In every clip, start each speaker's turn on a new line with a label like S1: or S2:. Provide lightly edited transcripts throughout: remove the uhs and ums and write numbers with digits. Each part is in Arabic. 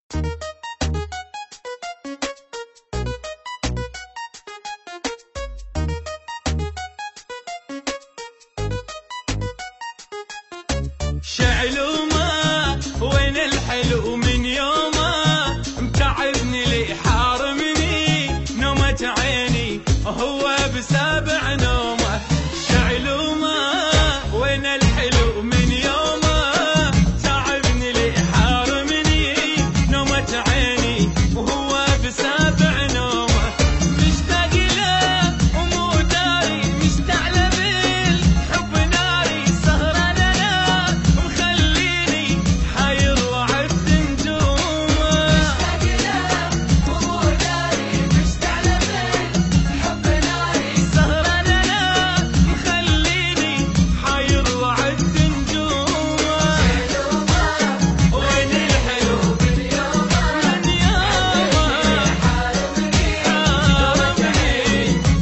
S1: شعلومه وين الحلو من يومه متعبني لي حارمني نومة عيني هو بسابع نومه. شعلومه وين الحلو من يومه تعبني لي حارمني نومة عيني وهو بسابع نومه. مشتاق له ومو داري مشتعل بالحب ناري سهران انا مخليني حاير وعد نجومه. مشتاق له ومو داري مشتعل بالحب ناري سهران انا مخليني حاير وعد نجومه. وين الحلو من يومه حارمني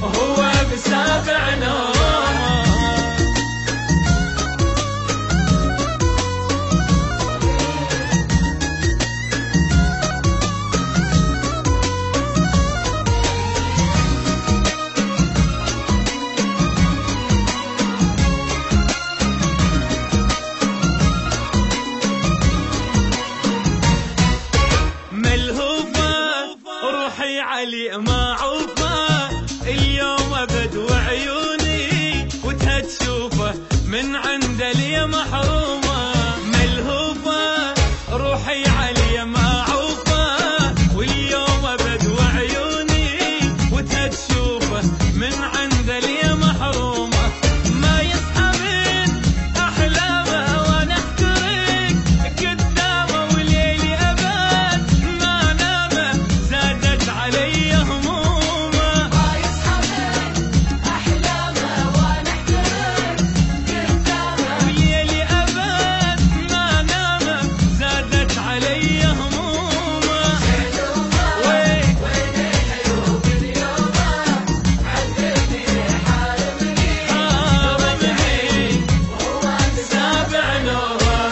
S1: وهو بسابع نومه. ملهوفة روحي علي ما عوفة اليوم ابد وعيوني وتها تشوفه من عند لي محرومة. ملهوفة روحي علي ما عوفة واليوم ابد وعيوني وتها تشوفه من عند لي محرومة. ما يصحى من احلامه وانا احترق قدامه وليلي ابد ما نامه زادت علي همومه. ما يصحى من احلامه وانا احترق قدامه وليلي ابد ما نامه زادت علي همومه. وين الحلو من يومه عذبني حارمني وهو بسابع نومه.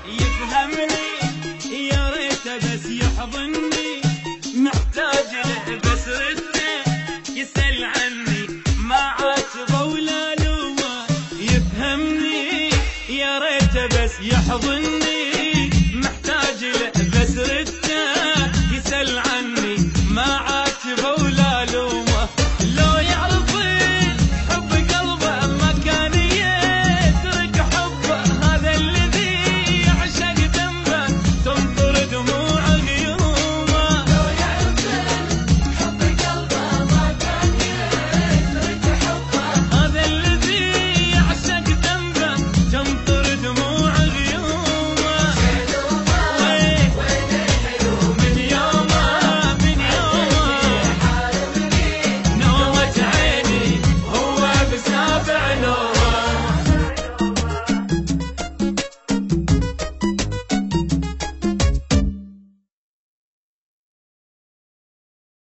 S1: يفهمني يا ريت بس يحضني محتاج له بس رده يسأل عني ما عاتبه ولا لومه. يفهمني يا ريت بس يحضني